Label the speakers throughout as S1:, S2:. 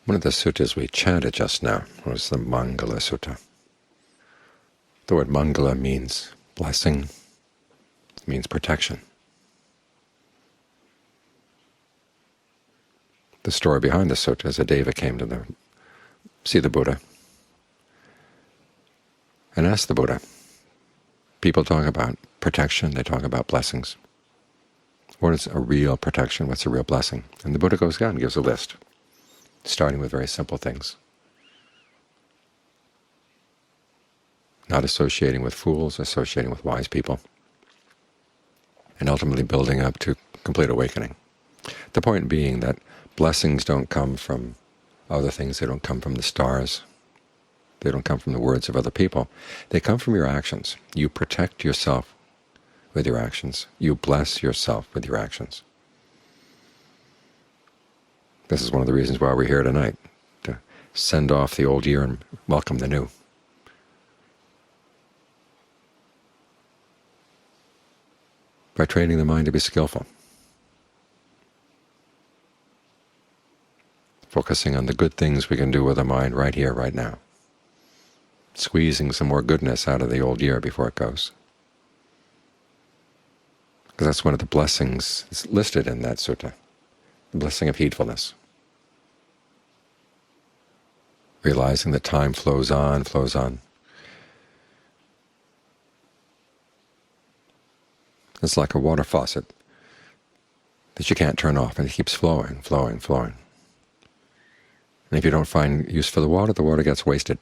S1: One of the suttas we chanted just now was the Mangala Sutta. The word Mangala means blessing, means protection. The story behind the sutta is a deva came to see the Buddha and asked the Buddha, people talk about protection, they talk about blessings. What is a real protection? What's a real blessing? And the Buddha goes down and gives a list, starting with very simple things. Not associating with fools, associating with wise people, and ultimately building up to complete awakening. The point being that blessings don't come from other things. They don't come from the stars. They don't come from the words of other people. They come from your actions. You protect yourself with your actions. You bless yourself with your actions. This is one of the reasons why we're here tonight, to send off the old year and welcome the new. By training the mind to be skillful, focusing on the good things we can do with the mind right here, right now, squeezing some more goodness out of the old year before it goes. Because that's one of the blessings that's listed in that sutta, the blessing of heedfulness. Realizing that time flows on, flows on. It's like a water faucet that you can't turn off, and it keeps flowing, flowing, flowing. And if you don't find use for the water gets wasted.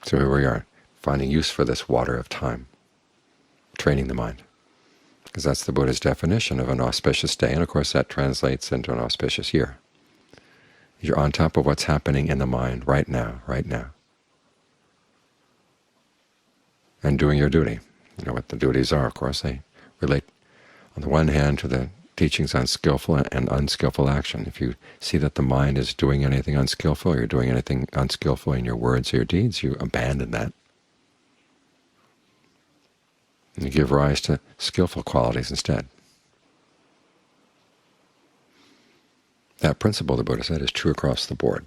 S1: So here we are, finding use for this water of time, training the mind. Because that's the Buddha's definition of an auspicious day, and of course that translates into an auspicious year. You're on top of what's happening in the mind right now, and doing your duty. You know what the duties are, of course. They relate, on the one hand, to the teachings on skillful and unskillful action. If you see that the mind is doing anything unskillful, or you're doing anything unskillful in your words or your deeds, you abandon that. And you give rise to skillful qualities instead. That principle, the Buddha said, is true across the board.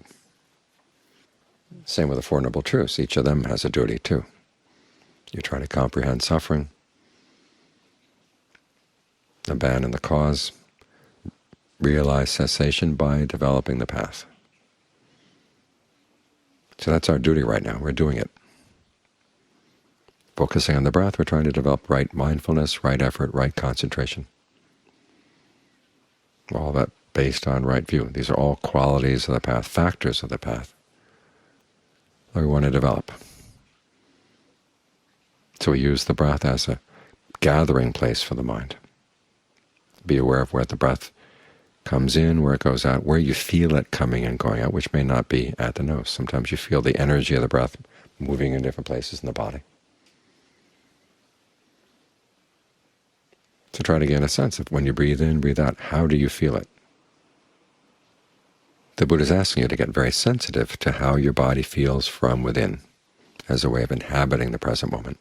S1: Same with the Four Noble Truths. Each of them has a duty too. You try to comprehend suffering, abandon the cause, realize cessation by developing the path. So that's our duty right now. We're doing it. Focusing on the breath, we're trying to develop right mindfulness, right effort, right concentration. All that based on right view. These are all qualities of the path, factors of the path that we want to develop. So we use the breath as a gathering place for the mind. Be aware of where the breath comes in, where it goes out, where you feel it coming and going out, which may not be at the nose. Sometimes you feel the energy of the breath moving in different places in the body. So try to get a sense of when you breathe in, breathe out, how do you feel it? The Buddha is asking you to get very sensitive to how your body feels from within as a way of inhabiting the present moment.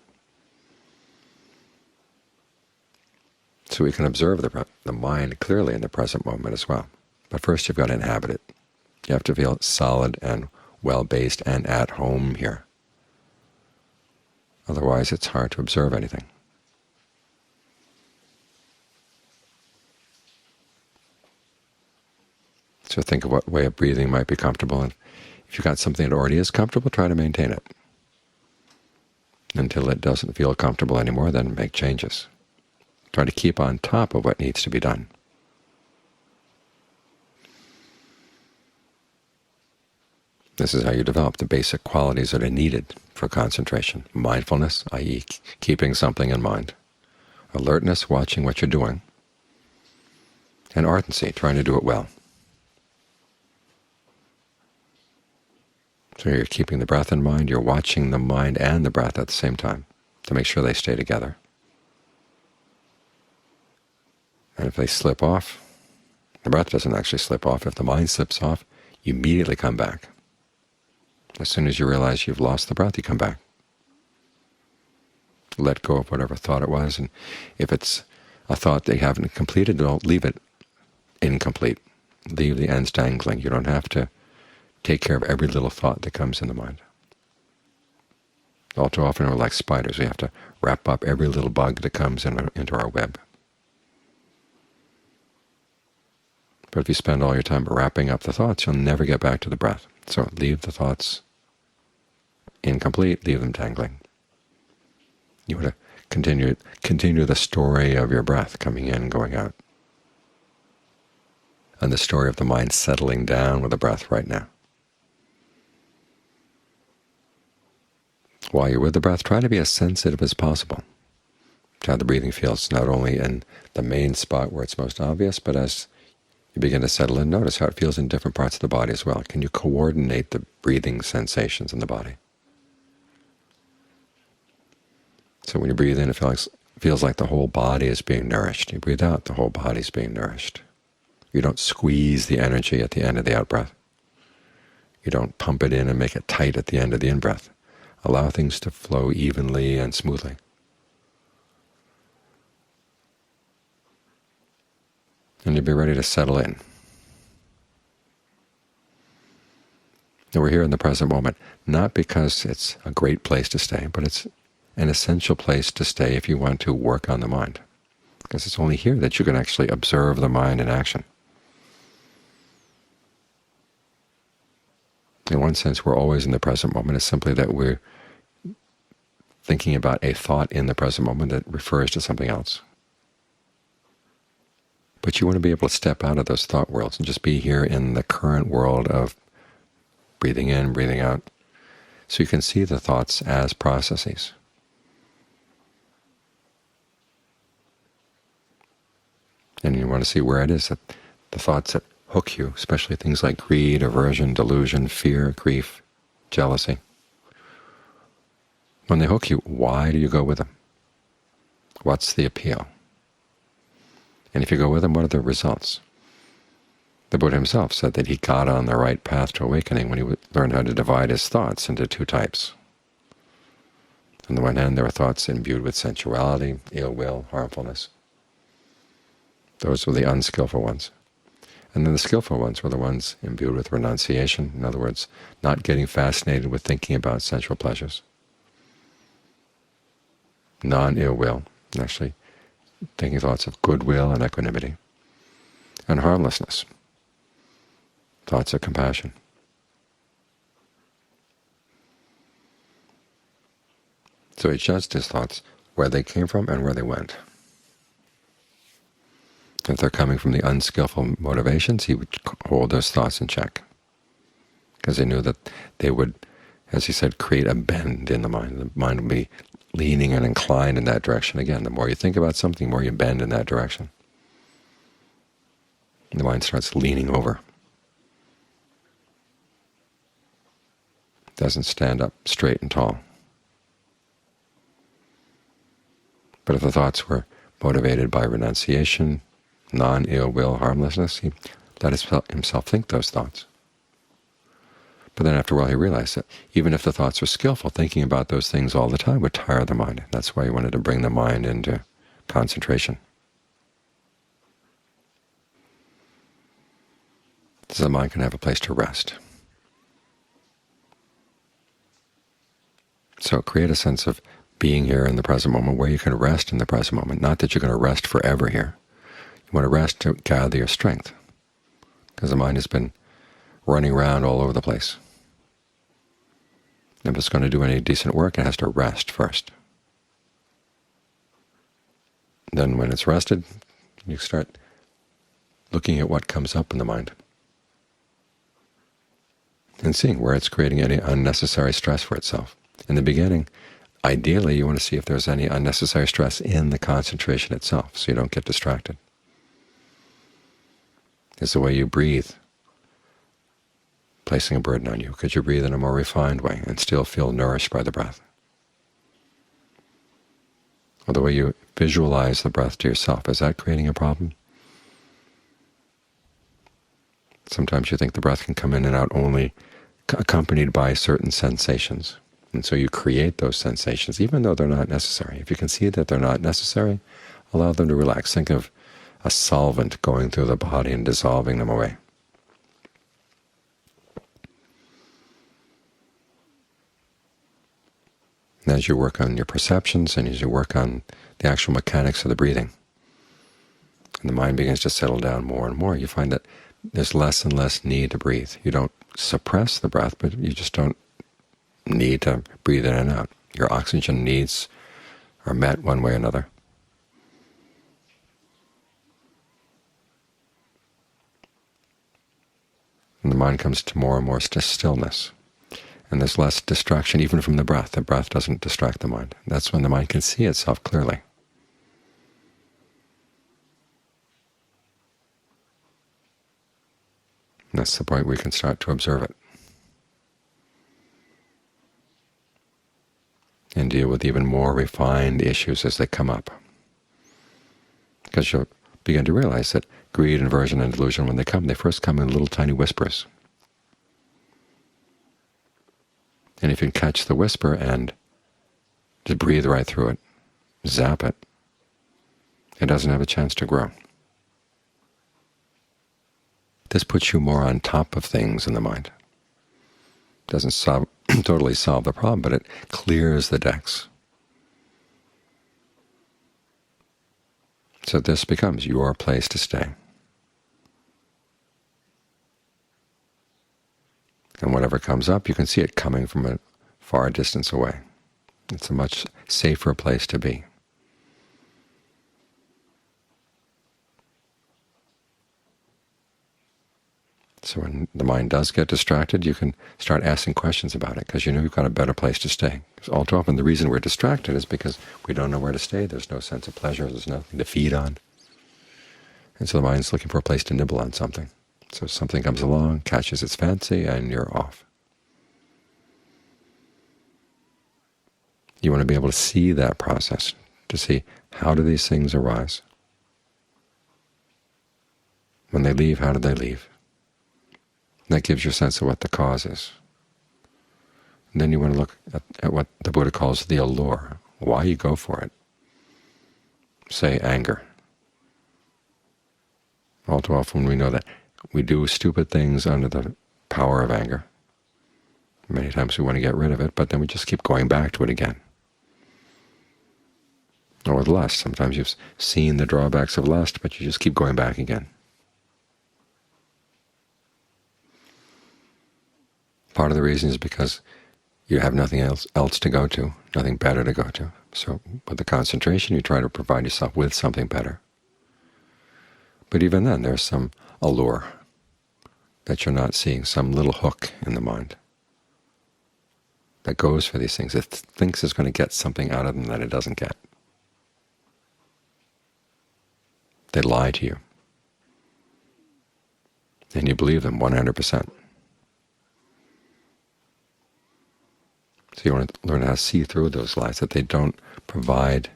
S1: So we can observe the mind clearly in the present moment as well. But first you've got to inhabit it. You have to feel solid and well-based and at home here. Otherwise it's hard to observe anything. So think of what way of breathing might be comfortable, and if you've got something that already is comfortable, try to maintain it. Until it doesn't feel comfortable anymore, then make changes. Try to keep on top of what needs to be done. This is how you develop the basic qualities that are needed for concentration. Mindfulness, i.e. keeping something in mind. Alertness, watching what you're doing. And ardency, trying to do it well. So you're keeping the breath in mind, you're watching the mind and the breath at the same time to make sure they stay together. And if they slip off, the breath doesn't actually slip off. If the mind slips off, you immediately come back. As soon as you realize you've lost the breath, you come back. Let go of whatever thought it was, and if it's a thought that you haven't completed, don't leave it incomplete. Leave the ends dangling. You don't have to take care of every little thought that comes in the mind. All too often we're like spiders. We have to wrap up every little bug that comes into our web. But if you spend all your time wrapping up the thoughts, you'll never get back to the breath. So leave the thoughts incomplete, leave them dangling. You want to continue the story of your breath coming in and going out, and the story of the mind settling down with the breath right now. While you're with the breath, try to be as sensitive as possible to how the breathing feels, not only in the main spot where it's most obvious, but as you begin to settle in, notice how it feels in different parts of the body as well. Can you coordinate the breathing sensations in the body? So when you breathe in, it feels like the whole body is being nourished. You breathe out, the whole body is being nourished. You don't squeeze the energy at the end of the out-breath. You don't pump it in and make it tight at the end of the in-breath. Allow things to flow evenly and smoothly. And you'll be ready to settle in. And we're here in the present moment, not because it's a great place to stay, but it's an essential place to stay if you want to work on the mind. Because it's only here that you can actually observe the mind in action. In one sense, we're always in the present moment. It's simply that we're thinking about a thought in the present moment that refers to something else. But you want to be able to step out of those thought worlds and just be here in the current world of breathing in, breathing out, so you can see the thoughts as processes. And you want to see where it is that the thoughts that hook you, especially things like greed, aversion, delusion, fear, grief, jealousy. When they hook you, why do you go with them? What's the appeal? And if you go with them, what are the results? The Buddha himself said that he got on the right path to awakening when he learned how to divide his thoughts into two types. On the one hand, there are thoughts imbued with sensuality, ill will, harmfulness. Those were the unskillful ones. And then the skillful ones were the ones imbued with renunciation, in other words, not getting fascinated with thinking about sensual pleasures. Non-ill will, actually thinking thoughts of goodwill and equanimity. And harmlessness, thoughts of compassion. So he judged his thoughts where they came from and where they went. If they're coming from the unskillful motivations, he would hold those thoughts in check, because he knew that they would, as he said, create a bend in the mind. The mind would be leaning and inclined in that direction. Again, the more you think about something, the more you bend in that direction. And the mind starts leaning over. It doesn't stand up straight and tall. But if the thoughts were motivated by renunciation, non-ill will, harmlessness, he let himself think those thoughts. But then after a while he realized that even if the thoughts were skillful, thinking about those things all the time would tire the mind. That's why he wanted to bring the mind into concentration. So the mind can have a place to rest. So create a sense of being here in the present moment where you can rest in the present moment. Not that you're going to rest forever here. You want to rest to gather your strength, because the mind has been running around all over the place. If it's going to do any decent work, it has to rest first. Then when it's rested, you start looking at what comes up in the mind and seeing where it's creating any unnecessary stress for itself. In the beginning, ideally you want to see if there's any unnecessary stress in the concentration itself, so you don't get distracted. It's the way you breathe placing a burden on you. Could you breathe in a more refined way and still feel nourished by the breath? Or the way you visualize the breath to yourself, is that creating a problem? Sometimes you think the breath can come in and out only accompanied by certain sensations. And so you create those sensations, even though they're not necessary. If you can see that they're not necessary, Allow them to relax. Think of a solvent going through the body and dissolving them away. And as you work on your perceptions and as you work on the actual mechanics of the breathing, and the mind begins to settle down more and more, you find that there's less and less need to breathe. You don't suppress the breath, but you just don't need to breathe in and out. Your oxygen needs are met one way or another. And the mind comes to more and more stillness. And there's less distraction even from the breath. The breath doesn't distract the mind. That's when the mind can see itself clearly. And that's the point where we can start to observe it and deal with even more refined issues as they come up. Because you'll begin to realize that greed, aversion, and delusion, when they come, they first come in little tiny whispers. And if you can catch the whisper and just breathe right through it, zap it, it doesn't have a chance to grow. This puts you more on top of things in the mind. It doesn't totally solve the problem, but it clears the decks. So this becomes your place to stay. And whatever comes up, you can see it coming from a far distance away. It's a much safer place to be. So when the mind does get distracted, you can start asking questions about it, because you know you've got a better place to stay. Because all too often the reason we're distracted is because we don't know where to stay. There's no sense of pleasure. There's nothing to feed on. And so the mind's looking for a place to nibble on something. So something comes along, catches its fancy, and you're off. You want to be able to see that process, to see how do these things arise. When they leave, how do they leave? That gives you a sense of what the cause is. And then you want to look at what the Buddha calls the allure, why you go for it. Say anger. All too often we know that we do stupid things under the power of anger. Many times we want to get rid of it, but then we just keep going back to it again. Or with lust, sometimes you've seen the drawbacks of lust, but you just keep going back again. Part of the reason is because you have nothing else to go to, nothing better to go to. So with the concentration, you try to provide yourself with something better. But even then, there's some allure that you're not seeing, some little hook in the mind that goes for these things. It thinks it's going to get something out of them that it doesn't get. They lie to you, and you believe them 100%. So you want to learn how to see through those lies, that they don't provide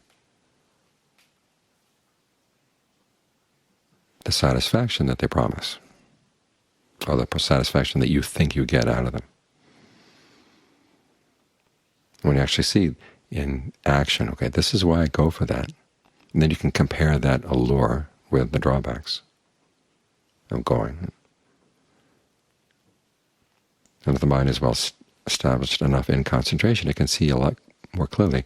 S1: the satisfaction that they promise, or the satisfaction that you think you get out of them. When you actually see in action, okay, this is why I go for that, and then you can compare that allure with the drawbacks of going. And if the mind is well established enough in concentration, it can see a lot more clearly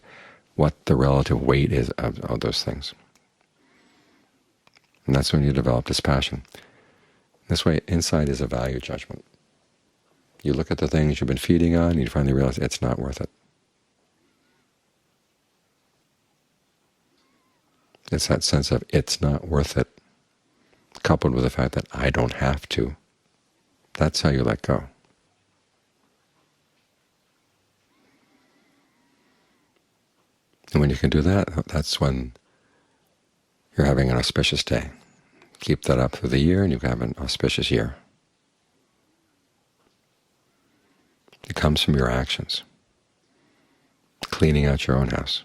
S1: what the relative weight is of those things. And that's when you develop dispassion. This way, insight is a value judgment. You look at the things you've been feeding on, and you finally realize it's not worth it. It's that sense of it's not worth it, coupled with the fact that I don't have to. That's how you let go. And when you can do that, that's when you're having an auspicious day. Keep that up through the year, and you can have an auspicious year. It comes from your actions, cleaning out your own house,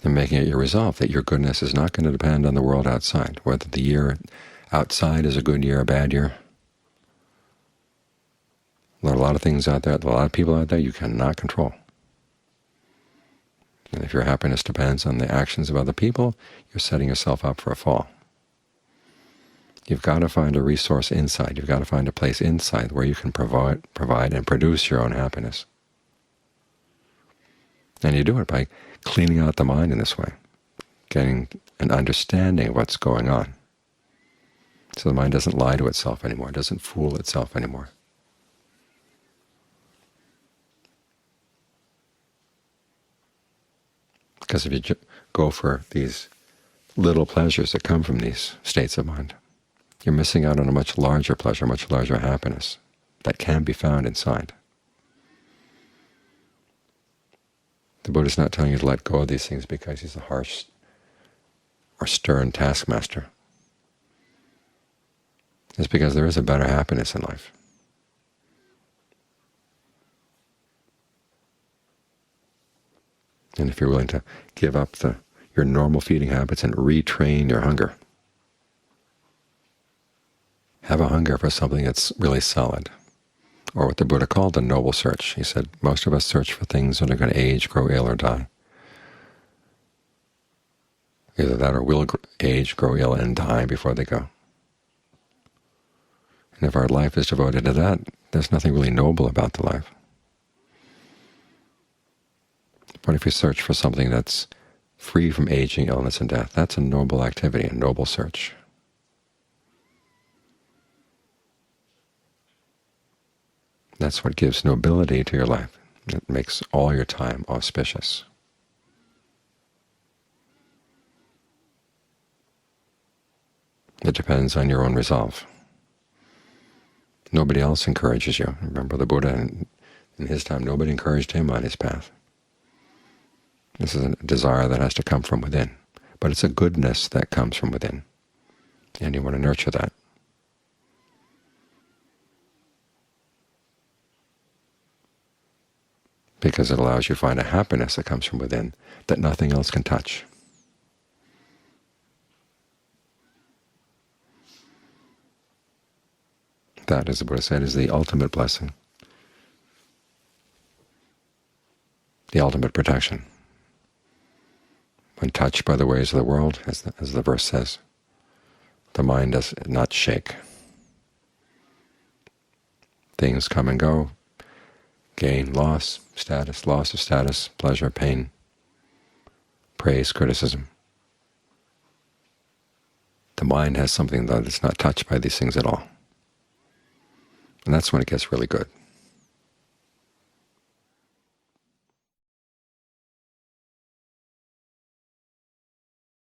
S1: and making it your resolve that your goodness is not going to depend on the world outside, whether the year outside is a good year or a bad year. There are a lot of things out there, a lot of people out there you cannot control. And If your happiness depends on the actions of other people, you're setting yourself up for a fall. You've got to find a resource inside. You've got to find a place inside where you can provide and produce your own happiness. And you do it by cleaning out the mind in this way, getting an understanding of what's going on. So the mind doesn't lie to itself anymore, doesn't fool itself anymore. Because if you go for these little pleasures that come from these states of mind, you're missing out on a much larger pleasure, much larger happiness that can be found inside. The Buddha's not telling you to let go of these things because he's a harsh or stern taskmaster. It's because there is a better happiness in life. And if you're willing to give up your normal feeding habits and retrain your hunger, have a hunger for something that's really solid, or what the Buddha called the noble search. He said most of us search for things that are going to age, grow ill, or die. Either that or will age, grow ill, and die before they go. And if our life is devoted to that, there's nothing really noble about the life. But if you search for something that's free from aging, illness, and death, that's a noble activity, a noble search. That's what gives nobility to your life. It makes all your time auspicious. It depends on your own resolve. Nobody else encourages you. Remember the Buddha, in his time, nobody encouraged him on his path. This is a desire that has to come from within. But it's a goodness that comes from within, and you want to nurture that. Because it allows you to find a happiness that comes from within that nothing else can touch. That, as the Buddha said, is the ultimate blessing, the ultimate protection. When touched by the ways of the world, as the verse says, the mind does not shake. Things come and go, gain, loss, status, loss of status, pleasure, pain, praise, criticism. The mind has something that is not touched by these things at all. And that's when it gets really good.